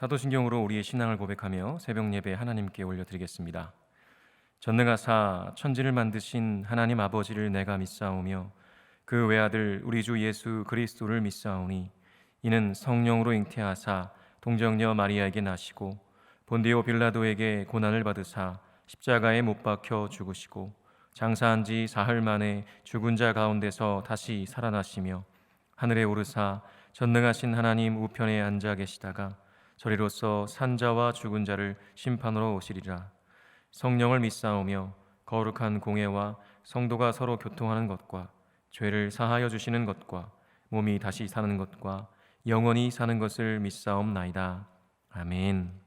사도신경으로 우리의 신앙을 고백하며 새벽 예배 하나님께 올려드리겠습니다. 전능하사 천지를 만드신 하나님 아버지를 내가 믿사오며 그 외아들 우리 주 예수 그리스도를 믿사오니 이는 성령으로 잉태하사 동정녀 마리아에게 나시고 본디오 빌라도에게 고난을 받으사 십자가에 못 박혀 죽으시고 장사한 지 사흘 만에 죽은 자 가운데서 다시 살아나시며 하늘에 오르사 전능하신 하나님 우편에 앉아 계시다가 저리로서 산자와 죽은 자를 심판으로 오시리라. 성령을 믿사오며 거룩한 공예와 성도가 서로 교통하는 것과 죄를 사하여 주시는 것과 몸이 다시 사는 것과 영원히 사는 것을 믿사옵나이다. 아멘.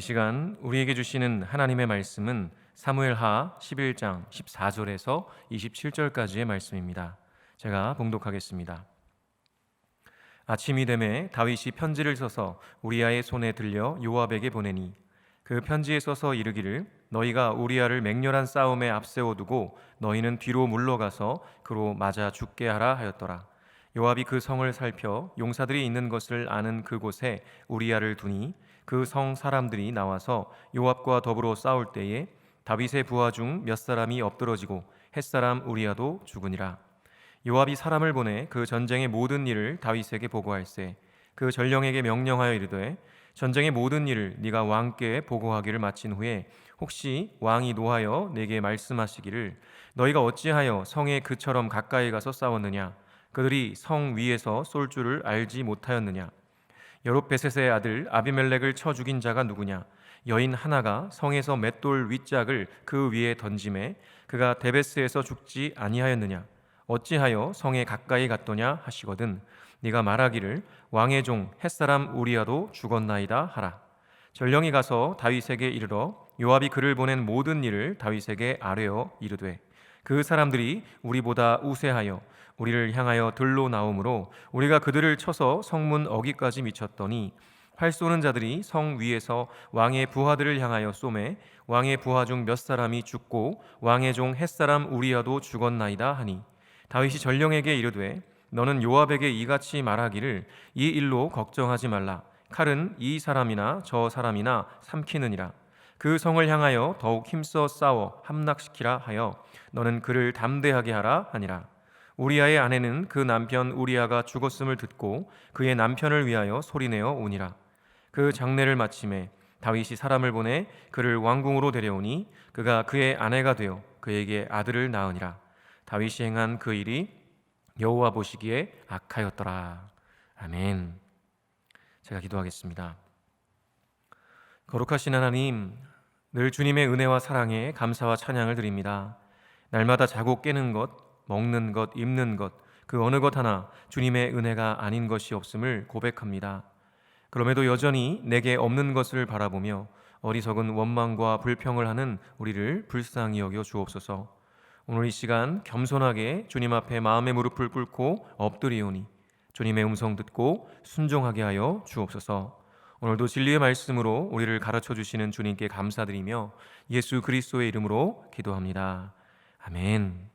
이 시간 우리에게 주시는 하나님의 말씀은 사무엘하 11장 14절에서 27절까지의 말씀입니다. 제가 봉독하겠습니다. 아침이 되매 다윗이 편지를 써서 우리아의 손에 들려 요압에게 보내니 그 편지에 써서 이르기를 너희가 우리아를 맹렬한 싸움에 앞세워두고 너희는 뒤로 물러가서 그로 맞아 죽게 하라 하였더라. 요압이 그 성을 살펴 용사들이 있는 것을 아는 그곳에 우리아를 두니 그 성 사람들이 나와서 요압과 더불어 싸울 때에 다윗의 부하 중 몇 사람이 엎드러지고 햇사람 우리아도 죽으니라. 요압이 사람을 보내 그 전쟁의 모든 일을 다윗에게 보고할세 그 전령에게 명령하여 이르되 전쟁의 모든 일을 네가 왕께 보고하기를 마친 후에 혹시 왕이 노하여 내게 말씀하시기를 너희가 어찌하여 성에 그처럼 가까이 가서 싸웠느냐 그들이 성 위에서 쏠 줄을 알지 못하였느냐 여룹베셋의 아들 아비멜렉을 쳐 죽인 자가 누구냐 여인 하나가 성에서 맷돌 윗짝을 그 위에 던짐에 그가 데베스에서 죽지 아니하였느냐 어찌하여 성에 가까이 갔더냐 하시거든 네가 말하기를 왕의 종 햇사람 우리아도 죽었나이다 하라. 전령이 가서 다윗에게 이르러 요압이 그를 보낸 모든 일을 다윗에게 아뢰어 이르되 그 사람들이 우리보다 우세하여 우리를 향하여 들로 나오므로 우리가 그들을 쳐서 성문 어귀까지 미쳤더니 활 쏘는 자들이 성 위에서 왕의 부하들을 향하여 쏘매 왕의 부하 중 몇 사람이 죽고 왕의 종 햇사람 우리야도 죽었나이다 하니 다윗이 전령에게 이르되 너는 요압에게 이같이 말하기를 이 일로 걱정하지 말라. 칼은 이 사람이나 저 사람이나 삼키느니라. 그 성을 향하여 더욱 힘써 싸워 함락시키라 하여 너는 그를 담대하게 하라 하니라. 우리아의 아내는 그 남편 우리아가 죽었음을 듣고 그의 남편을 위하여 소리내어 우니라. 그 장례를 마침에 다윗이 사람을 보내 그를 왕궁으로 데려오니 그가 그의 아내가 되어 그에게 아들을 낳으니라. 다윗이 행한 그 일이 여호와 보시기에 악하였더라. 아멘. 제가 기도하겠습니다. 거룩하신 하나님, 늘 주님의 은혜와 사랑에 감사와 찬양을 드립니다. 날마다 자고 깨는 것, 먹는 것, 입는 것, 그 어느 것 하나 주님의 은혜가 아닌 것이 없음을 고백합니다. 그럼에도 여전히 내게 없는 것을 바라보며 어리석은 원망과 불평을 하는 우리를 불쌍히 여겨 주옵소서. 오늘 이 시간 겸손하게 주님 앞에 마음의 무릎을 꿇고 엎드리오니 주님의 음성 듣고 순종하게 하여 주옵소서. 오늘도 진리의 말씀으로 우리를 가르쳐 주시는 주님께 감사드리며 예수 그리스도의 이름으로 기도합니다. 아멘.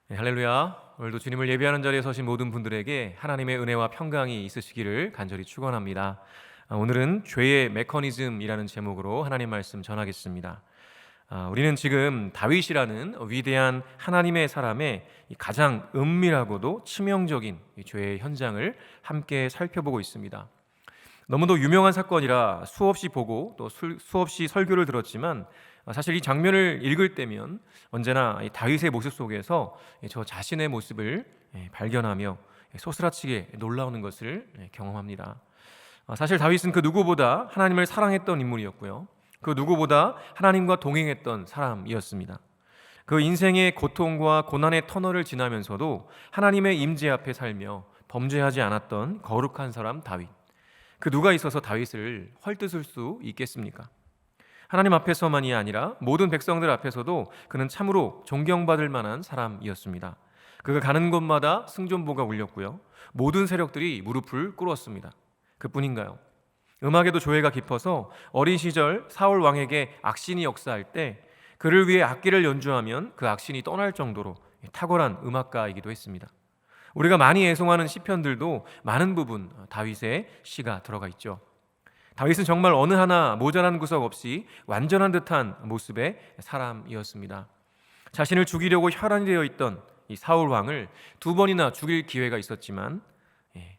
네, 할렐루야. 오늘도 주님을 예배하는 자리에 서신 모든 분들에게 하나님의 은혜와 평강이 있으시기를 간절히 축원합니다. 오늘은 죄의 메커니즘이라는 제목으로 하나님 말씀 전하겠습니다. 우리는 지금 다윗이라는 위대한 하나님의 사람의 가장 은밀하고도 치명적인 죄의 현장을 함께 살펴보고 있습니다. 너무도 유명한 사건이라 수없이 보고 또 수없이 설교를 들었지만 사실 이 장면을 읽을 때면 언제나 다윗의 모습 속에서 저 자신의 모습을 발견하며 소스라치게 놀라우는 것을 경험합니다. 사실 다윗은 그 누구보다 하나님을 사랑했던 인물이었고요. 그 누구보다 하나님과 동행했던 사람이었습니다. 그 인생의 고통과 고난의 터널을 지나면서도 하나님의 임재 앞에 살며 범죄하지 않았던 거룩한 사람 다윗. 그 누가 있어서 다윗을 헐뜯을 수 있겠습니까? 하나님 앞에서만이 아니라 모든 백성들 앞에서도 그는 참으로 존경받을 만한 사람이었습니다. 그가 가는 곳마다 승전보가 울렸고요. 모든 세력들이 무릎을 꿇었습니다. 그뿐인가요? 음악에도 조예가 깊어서 어린 시절 사울 왕에게 악신이 역사할 때 그를 위해 악기를 연주하면 그 악신이 떠날 정도로 탁월한 음악가이기도 했습니다. 우리가 많이 애송하는 시편들도 많은 부분 다윗의 시가 들어가 있죠. 다윗은 정말 어느 하나 모자란 구석 없이 완전한 듯한 모습의 사람이었습니다. 자신을 죽이려고 혈안이 되어 있던 이 사울 왕을 2번이나 죽일 기회가 있었지만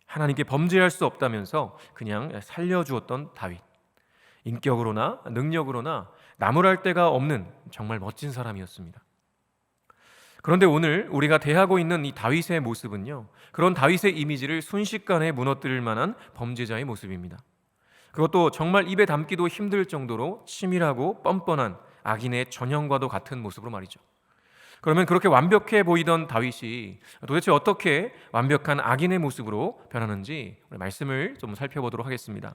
하나님께 범죄할 수 없다면서 그냥 살려주었던 다윗. 인격으로나 능력으로나 나무랄 데가 없는 정말 멋진 사람이었습니다. 그런데 오늘 우리가 대하고 있는 이 다윗의 모습은요, 그런 다윗의 이미지를 순식간에 무너뜨릴 만한 범죄자의 모습입니다. 그것도 정말 입에 담기도 힘들 정도로 치밀하고 뻔뻔한 악인의 전형과도 같은 모습으로 말이죠. 그러면 그렇게 완벽해 보이던 다윗이 도대체 어떻게 완벽한 악인의 모습으로 변하는지 우리 말씀을 좀 살펴보도록 하겠습니다.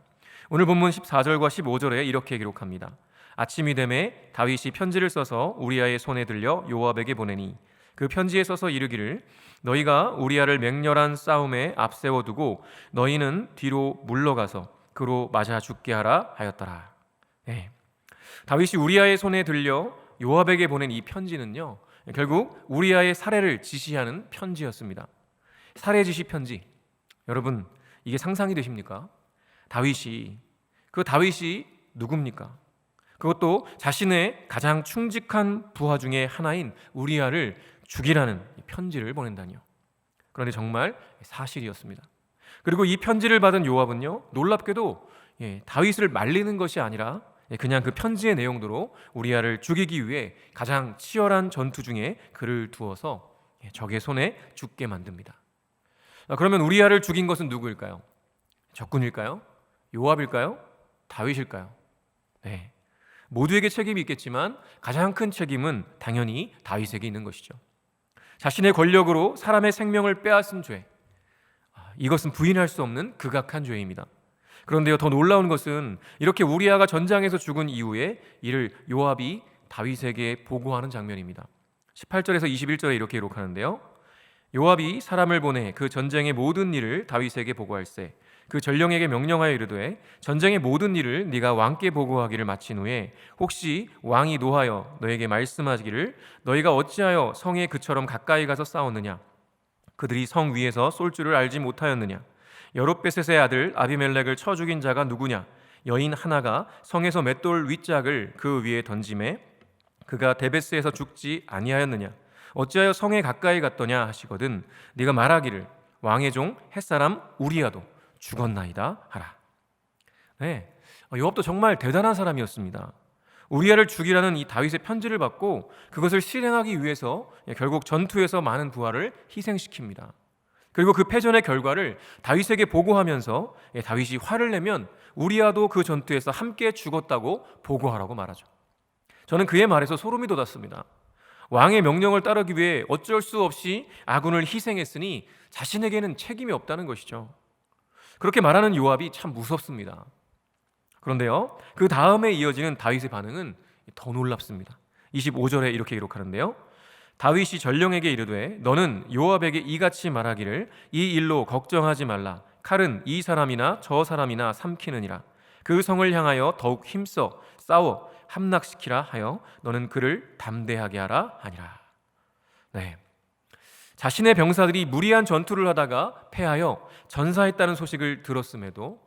오늘 본문 14절과 15절에 이렇게 기록합니다. 아침이 되매 다윗이 편지를 써서 우리아의 손에 들려 요압에게 보내니 그 편지에 써서 이르기를 너희가 우리아를 맹렬한 싸움에 앞세워두고 너희는 뒤로 물러가서 그로 맞아 죽게 하라 하였더라. 네. 다윗이 우리아의 손에 들려 요압에게 보낸 이 편지는요, 결국 우리아의 살해를 지시하는 편지였습니다. 살해 지시 편지. 여러분, 이게 상상이 되십니까? 다윗이 누굽니까? 그것도 자신의 가장 충직한 부하 중에 하나인 우리아를 죽이라는 편지를 보낸다니요. 그런데 정말 사실이었습니다. 그리고 이 편지를 받은 요압은요, 놀랍게도 다윗을 말리는 것이 아니라 그냥 그 편지의 내용대로 우리아를 죽이기 위해 가장 치열한 전투 중에 그를 두어서 적의 손에 죽게 만듭니다. 그러면 우리아를 죽인 것은 누구일까요? 적군일까요? 요압일까요? 다윗일까요? 네. 모두에게 책임이 있겠지만 가장 큰 책임은 당연히 다윗에게 있는 것이죠. 자신의 권력으로 사람의 생명을 빼앗은 죄, 이것은 부인할 수 없는 극악한 죄입니다. 그런데요, 더 놀라운 것은 이렇게 우리아가 전장에서 죽은 이후에 이를 요압이 다윗에게 보고하는 장면입니다. 18절에서 21절에 이렇게 기록하는데요. 요압이 사람을 보내 그 전쟁의 모든 일을 다윗에게 보고할세 그 전령에게 명령하여 이르되 전쟁의 모든 일을 네가 왕께 보고하기를 마친 후에 혹시 왕이 노하여 너에게 말씀하기를 너희가 어찌하여 성에 그처럼 가까이 가서 싸웠느냐 그들이 성 위에서 쏠 줄을 알지 못하였느냐 여룹베셋의 아들 아비멜렉을 쳐 죽인 자가 누구냐 여인 하나가 성에서 맷돌 윗짝을 그 위에 던짐에 그가 데베스에서 죽지 아니하였느냐 어찌하여 성에 가까이 갔더냐 하시거든 네가 말하기를 왕의 종 햇사람 우리아도 죽었나이다 하라. 네, 요압도 정말 대단한 사람이었습니다. 우리아를 죽이라는 이 다윗의 편지를 받고 그것을 실행하기 위해서 결국 전투에서 많은 부하를 희생시킵니다. 그리고 그 패전의 결과를 다윗에게 보고하면서 다윗이 화를 내면 우리아도 그 전투에서 함께 죽었다고 보고하라고 말하죠. 저는 그의 말에서 소름이 돋았습니다. 왕의 명령을 따르기 위해 어쩔 수 없이 아군을 희생했으니 자신에게는 책임이 없다는 것이죠. 그렇게 말하는 요압이 참 무섭습니다. 그런데요, 그 다음에 이어지는 다윗의 반응은 더 놀랍습니다. 25절에 이렇게 기록하는데요. 다윗이 전령에게 이르되 너는 요압에게 이같이 말하기를 이 일로 걱정하지 말라. 칼은 이 사람이나 저 사람이나 삼키느니라. 그 성을 향하여 더욱 힘써 싸워 함락시키라 하여 너는 그를 담대하게 하라 하니라. 네, 자신의 병사들이 무리한 전투를 하다가 패하여 전사했다는 소식을 들었음에도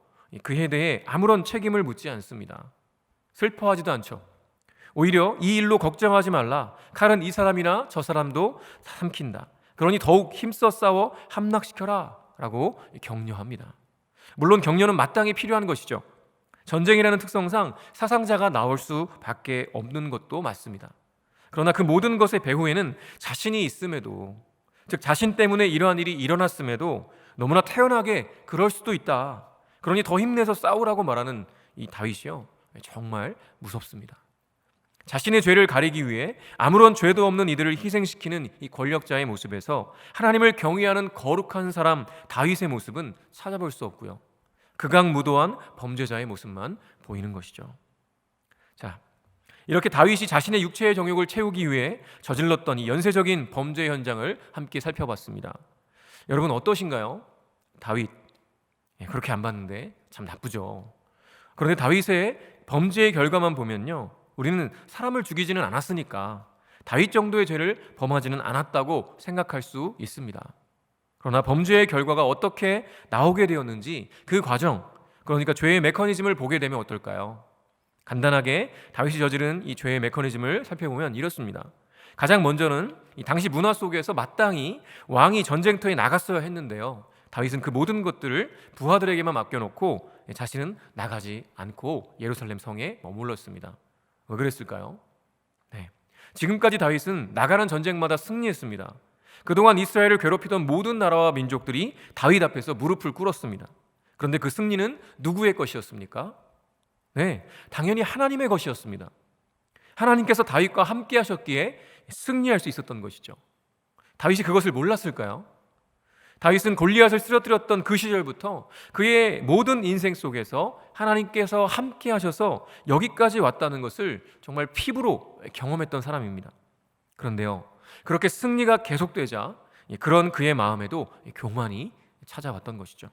그에 대해 아무런 책임을 묻지 않습니다. 슬퍼하지도 않죠. 오히려 이 일로 걱정하지 말라. 칼은 이 사람이나 저 사람도 삼킨다. 그러니 더욱 힘써 싸워 함락시켜라 라고 격려합니다. 물론 격려는 마땅히 필요한 것이죠. 전쟁이라는 특성상 사상자가 나올 수밖에 없는 것도 맞습니다. 그러나 그 모든 것의 배후에는 자신이 있음에도, 즉 자신 때문에 이러한 일이 일어났음에도 너무나 태연하게 그럴 수도 있다. 그러니 더 힘내서 싸우라고 말하는 이 다윗이요, 정말 무섭습니다. 자신의 죄를 가리기 위해 아무런 죄도 없는 이들을 희생시키는 이 권력자의 모습에서 하나님을 경외하는 거룩한 사람 다윗의 모습은 찾아볼 수 없고요, 극악무도한 범죄자의 모습만 보이는 것이죠. 자, 이렇게 다윗이 자신의 육체의 정욕을 채우기 위해 저질렀던 이 연쇄적인 범죄 현장을 함께 살펴봤습니다. 여러분 어떠신가요? 다윗, 그렇게 안 봤는데 참 나쁘죠. 그런데 다윗의 범죄의 결과만 보면요, 우리는 사람을 죽이지는 않았으니까 다윗 정도의 죄를 범하지는 않았다고 생각할 수 있습니다. 그러나 범죄의 결과가 어떻게 나오게 되었는지 그 과정, 그러니까 죄의 메커니즘을 보게 되면 어떨까요? 간단하게 다윗이 저지른 이 죄의 메커니즘을 살펴보면 이렇습니다. 가장 먼저는 이 당시 문화 속에서 마땅히 왕이 전쟁터에 나갔어야 했는데요, 다윗은 그 모든 것들을 부하들에게만 맡겨놓고 자신은 나가지 않고 예루살렘 성에 머물렀습니다. 왜 그랬을까요? 네, 지금까지 다윗은 나가는 전쟁마다 승리했습니다. 그동안 이스라엘을 괴롭히던 모든 나라와 민족들이 다윗 앞에서 무릎을 꿇었습니다. 그런데 그 승리는 누구의 것이었습니까? 네, 당연히 하나님의 것이었습니다. 하나님께서 다윗과 함께 하셨기에 승리할 수 있었던 것이죠. 다윗이 그것을 몰랐을까요? 다윗은 골리앗을 쓰러뜨렸던 그 시절부터 그의 모든 인생 속에서 하나님께서 함께 하셔서 여기까지 왔다는 것을 정말 피부로 경험했던 사람입니다. 그런데요, 그렇게 승리가 계속되자 그런 그의 마음에도 교만이 찾아왔던 것이죠.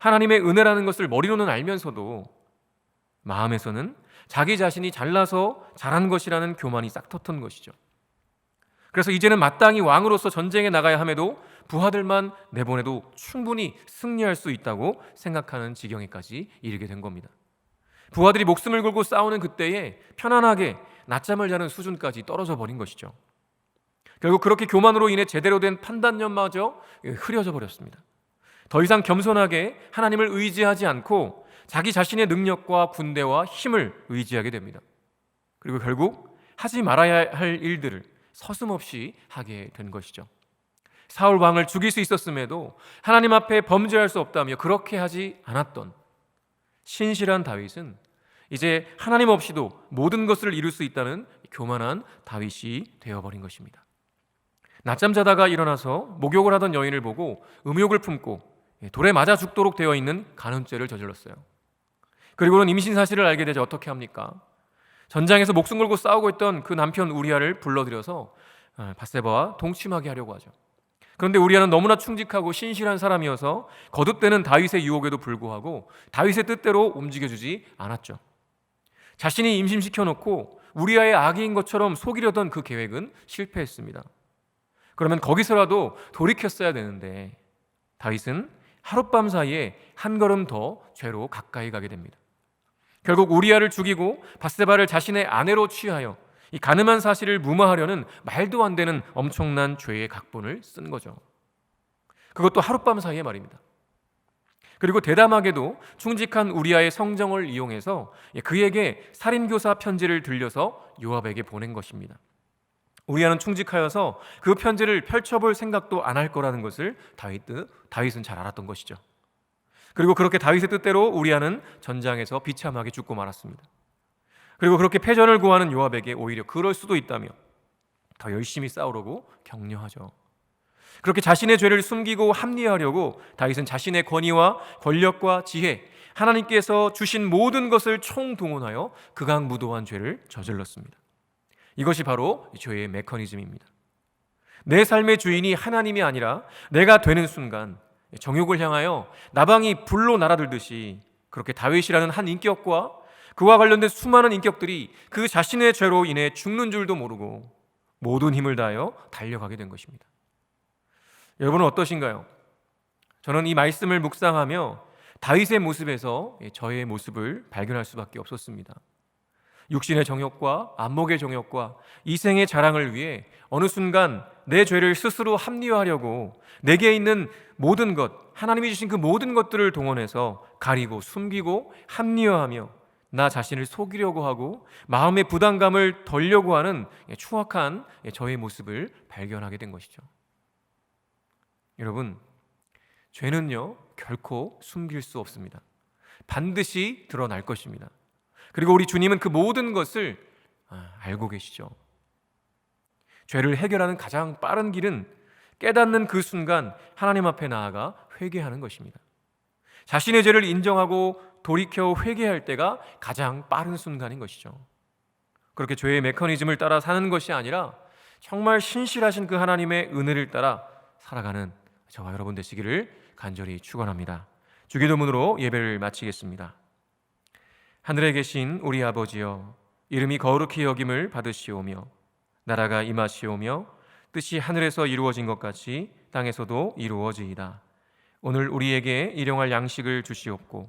하나님의 은혜라는 것을 머리로는 알면서도 마음에서는 자기 자신이 잘나서 잘한 것이라는 교만이 싹텄던 것이죠. 그래서 이제는 마땅히 왕으로서 전쟁에 나가야 함에도 부하들만 내보내도 충분히 승리할 수 있다고 생각하는 지경에까지 이르게 된 겁니다. 부하들이 목숨을 걸고 싸우는 그때에 편안하게 낮잠을 자는 수준까지 떨어져 버린 것이죠. 결국 그렇게 교만으로 인해 제대로 된 판단력마저 흐려져 버렸습니다. 더 이상 겸손하게 하나님을 의지하지 않고 자기 자신의 능력과 군대와 힘을 의지하게 됩니다. 그리고 결국 하지 말아야 할 일들을 서슴없이 하게 된 것이죠. 사울 왕을 죽일 수 있었음에도 하나님 앞에 범죄할 수 없다며 그렇게 하지 않았던 신실한 다윗은 이제 하나님 없이도 모든 것을 이룰 수 있다는 교만한 다윗이 되어버린 것입니다. 낮잠 자다가 일어나서 목욕을 하던 여인을 보고 음욕을 품고 돌에 맞아 죽도록 되어 있는 간음죄를 저질렀어요. 그리고는 임신 사실을 알게 되자 어떻게 합니까? 전장에서 목숨 걸고 싸우고 있던 그 남편 우리아를 불러들여서 밧세바와 동침하게 하려고 하죠. 그런데 우리아는 너무나 충직하고 신실한 사람이어서 거듭되는 다윗의 유혹에도 불구하고 다윗의 뜻대로 움직여주지 않았죠. 자신이 임신시켜놓고 우리아의 아기인 것처럼 속이려던 그 계획은 실패했습니다. 그러면 거기서라도 돌이켰어야 되는데 다윗은 하룻밤 사이에 한 걸음 더 죄로 가까이 가게 됩니다. 결국 우리아를 죽이고 밧세바를 자신의 아내로 취하여 이 가늠한 사실을 무마하려는 말도 안 되는 엄청난 죄의 각본을 쓴 거죠. 그것도 하룻밤 사이에 말입니다. 그리고 대담하게도 충직한 우리아의 성정을 이용해서 그에게 살인교사 편지를 들려서 요압에게 보낸 것입니다. 우리아는 충직하여서 그 편지를 펼쳐볼 생각도 안 할 거라는 것을 다윗은 잘 알았던 것이죠. 그리고 그렇게 다윗의 뜻대로 우리아는 전장에서 비참하게 죽고 말았습니다. 그리고 그렇게 패전을 구하는 요압에게 오히려 그럴 수도 있다며 더 열심히 싸우라고 격려하죠. 그렇게 자신의 죄를 숨기고 합리화하려고 다윗은 자신의 권위와 권력과 지혜, 하나님께서 주신 모든 것을 총동원하여 극악무도한 죄를 저질렀습니다. 이것이 바로 죄의 메커니즘입니다. 내 삶의 주인이 하나님이 아니라 내가 되는 순간 정욕을 향하여 나방이 불로 날아들듯이 그렇게 다윗이라는 한 인격과 그와 관련된 수많은 인격들이 그 자신의 죄로 인해 죽는 줄도 모르고 모든 힘을 다하여 달려가게 된 것입니다. 여러분은 어떠신가요? 저는 이 말씀을 묵상하며 다윗의 모습에서 저의 모습을 발견할 수밖에 없었습니다. 육신의 정욕과 안목의 정욕과 이생의 자랑을 위해 어느 순간 내 죄를 스스로 합리화하려고 내게 있는 모든 것, 하나님이 주신 그 모든 것들을 동원해서 가리고 숨기고 합리화하며 나 자신을 속이려고 하고 마음의 부담감을 덜려고 하는 추악한 저의 모습을 발견하게 된 것이죠. 여러분, 죄는요 결코 숨길 수 없습니다. 반드시 드러날 것입니다. 그리고 우리 주님은 그 모든 것을 알고 계시죠. 죄를 해결하는 가장 빠른 길은 깨닫는 그 순간 하나님 앞에 나아가 회개하는 것입니다. 자신의 죄를 인정하고 돌이켜 회개할 때가 가장 빠른 순간인 것이죠. 그렇게 죄의 메커니즘을 따라 사는 것이 아니라 정말 신실하신 그 하나님의 은혜를 따라 살아가는 저와 여러분 되시기를 간절히 축원합니다. 주기도문으로 예배를 마치겠습니다. 하늘에 계신 우리 아버지여, 이름이 거룩히 여김을 받으시오며 나라가 임하시오며 뜻이 하늘에서 이루어진 것 같이 땅에서도 이루어지이다. 오늘 우리에게 일용할 양식을 주시옵고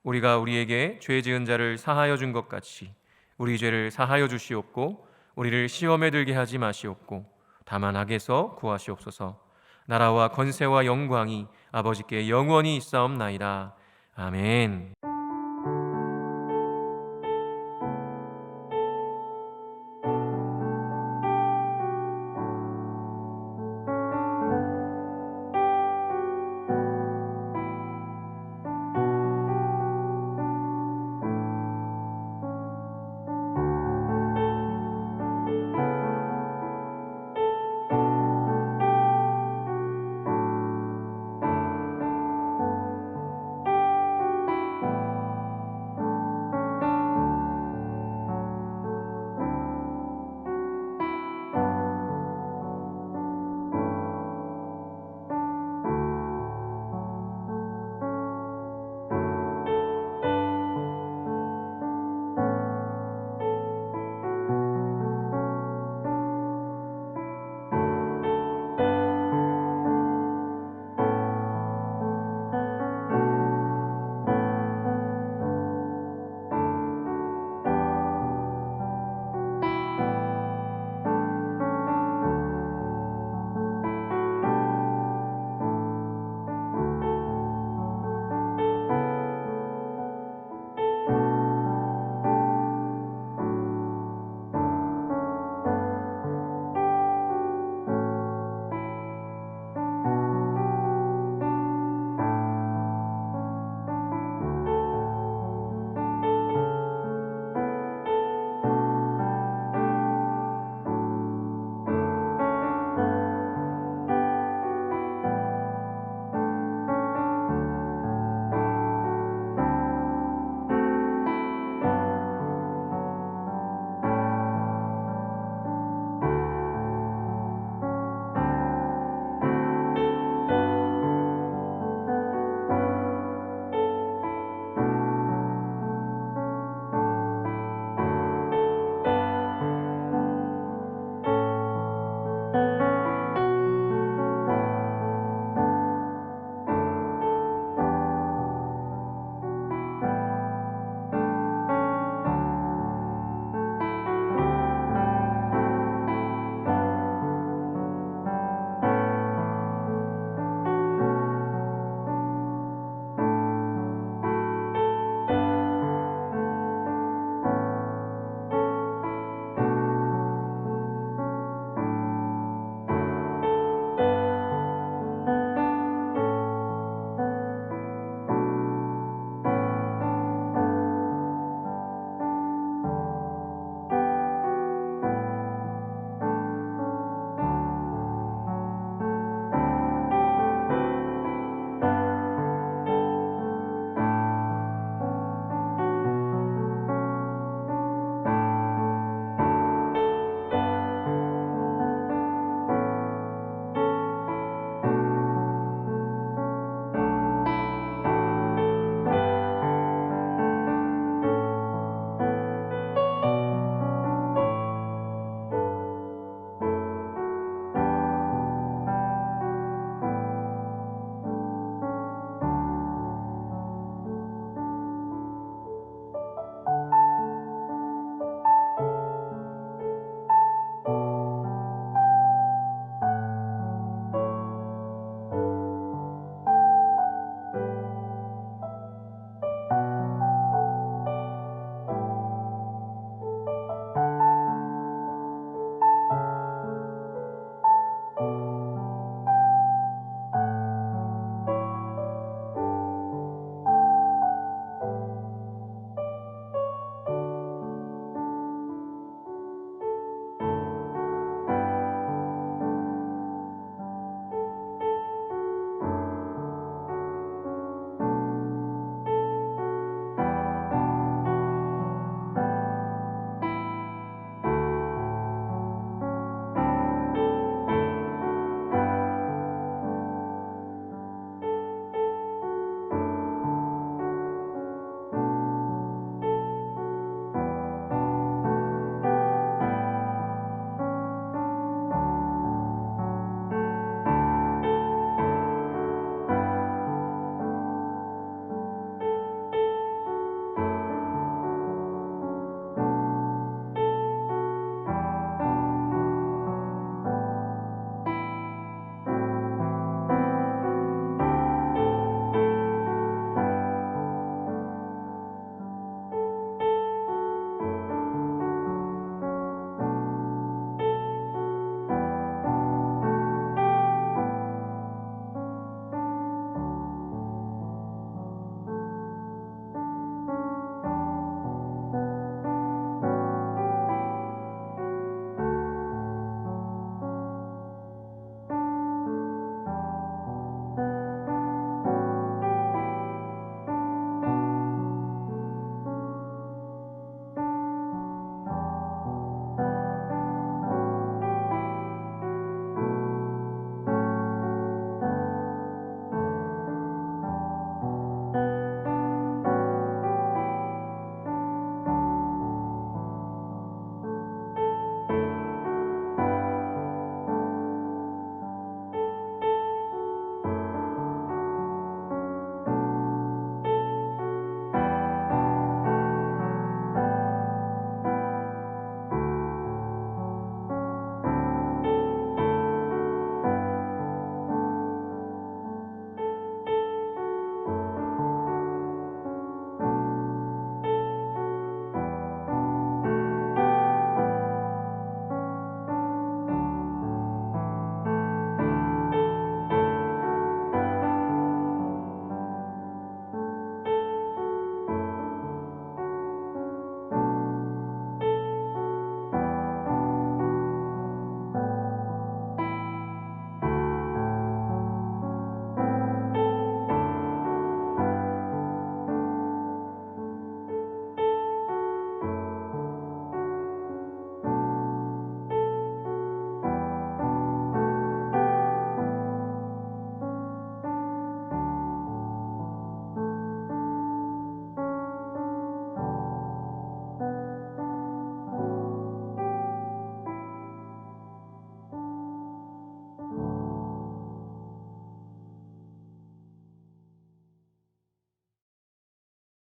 우리가 우리에게 죄 지은 자를 사하여 준 것 같이 우리 죄를 사하여 주시옵고 우리를 시험에 들게 하지 마시옵고 다만 악에서 구하시옵소서. 나라와 권세와 영광이 아버지께 영원히 있사옵나이다. 아멘.